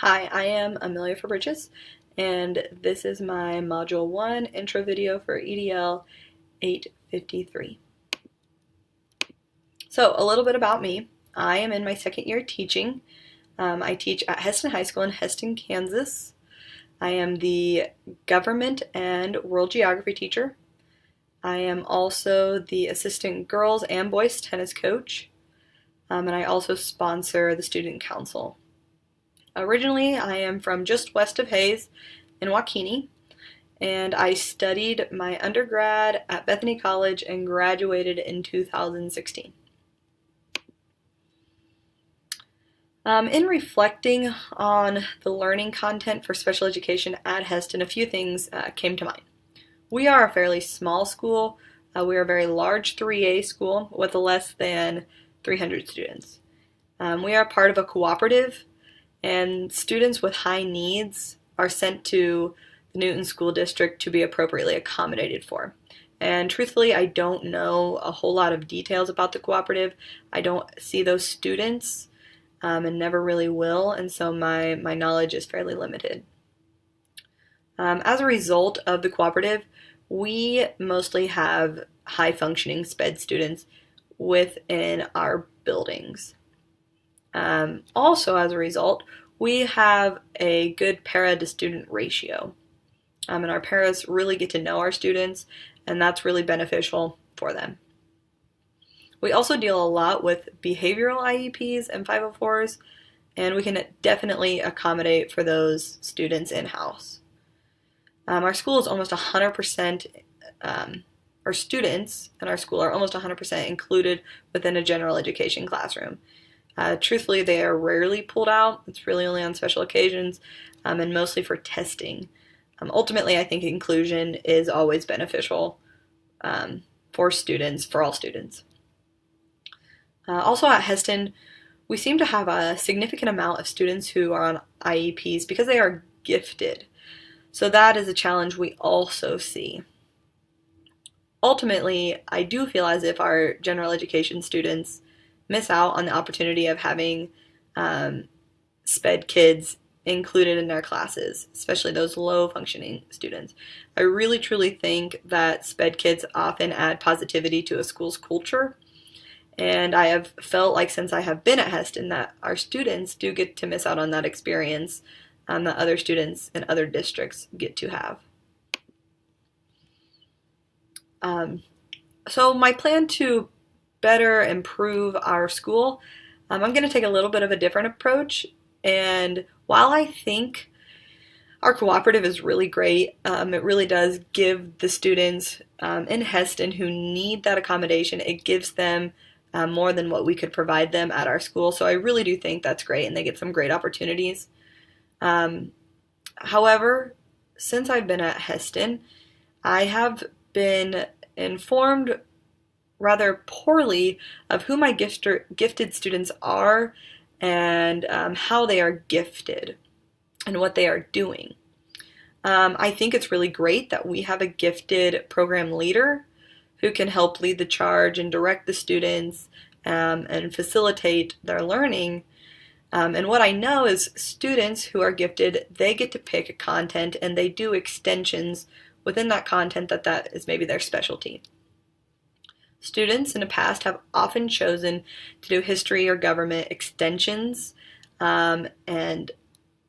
Hi, I am Amelia Fabricius, and this is my Module 1 intro video for EDL 853. So, a little bit about me. I am in my second year teaching. I teach at Heston High School in Heston, Kansas. I am the government and world geography teacher. I am also the assistant girls and boys tennis coach, and I also sponsor the student council. Originally, I am from just west of Hayes in Waukene, and I studied my undergrad at Bethany College and graduated in 2016. In reflecting on the learning content for special education at Heston, a few things came to mind. We are a fairly small school. We are a very large 3A school with less than 300 students. We are part of a cooperative, and students with high needs are sent to the Newton School District to be appropriately accommodated for. And truthfully, I don't know a whole lot of details about the cooperative. I don't see those students and never really will, and so my knowledge is fairly limited. As a result of the cooperative, we mostly have high-functioning SPED students within our buildings. Also, as a result, we have a good para to student ratio. And our paras really get to know our students, and that's really beneficial for them. We also deal a lot with behavioral IEPs and 504s, and we can definitely accommodate for those students in-house. Our school is almost 100%, our students in our school are almost 100% included within a general education classroom. Truthfully, they are rarely pulled out. It's really only on special occasions and mostly for testing. Ultimately, I think inclusion is always beneficial for students, for all students. Also at Heston, we seem to have a significant amount of students who are on IEPs because they are gifted. So that is a challenge we also see. Ultimately, I do feel as if our general education students miss out on the opportunity of having SPED kids included in their classes, especially those low-functioning students. I really truly think that SPED kids often add positivity to a school's culture, and I have felt like since I have been at Heston that our students do get to miss out on that experience that other students in other districts get to have. So my plan to better improve our school, I'm going to take a little bit of a different approach. And while I think our cooperative is really great, it really does give the students in Heston who need that accommodation, it gives them more than what we could provide them at our school. So I really do think that's great, and they get some great opportunities. However, since I've been at Heston, I have been informed rather poorly of who my gifted students are and how they are gifted and what they are doing. I think it's really great that we have a gifted program leader who can help lead the charge and direct the students and facilitate their learning. And what I know is students who are gifted, they get to pick a content and they do extensions within that content that is maybe their specialty. Students in the past have often chosen to do history or government extensions, and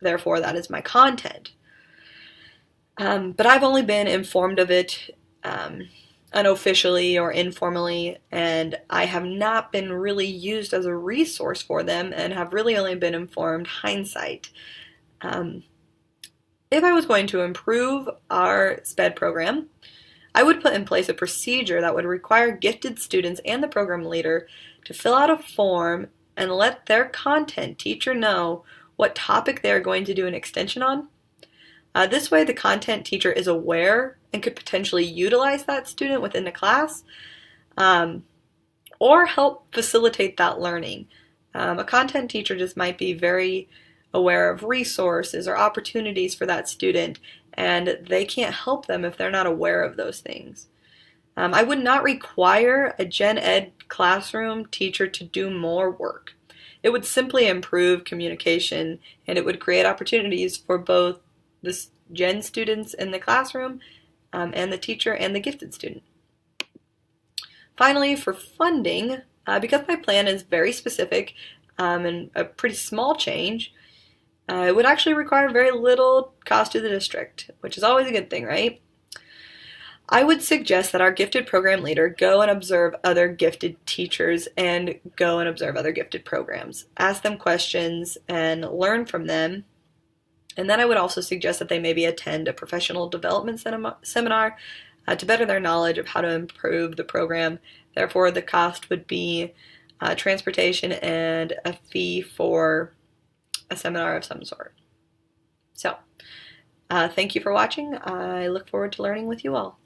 therefore that is my content. But I've only been informed of it unofficially or informally, and I have not been really used as a resource for them and have really only been informed hindsight. If I was going to improve our SPED program, I would put in place a procedure that would require gifted students and the program leader to fill out a form and let their content teacher know what topic they are going to do an extension on. This way, the content teacher is aware and could potentially utilize that student within the class or help facilitate that learning. A content teacher just might be very aware of resources or opportunities for that student, and they can't help them if they're not aware of those things. I would not require a gen ed classroom teacher to do more work. It would simply improve communication, and it would create opportunities for both the Gen students in the classroom and the teacher and the gifted student. Finally, for funding, because my plan is very specific and a pretty small change, it would actually require very little cost to the district, which is always a good thing, right? I would suggest that our gifted program leader go and observe other gifted teachers and go and observe other gifted programs. Ask them questions and learn from them. And then I would also suggest that they maybe attend a professional development seminar to better their knowledge of how to improve the program. Therefore, the cost would be transportation and a fee for a seminar of some sort. So, thank you for watching. I look forward to learning with you all.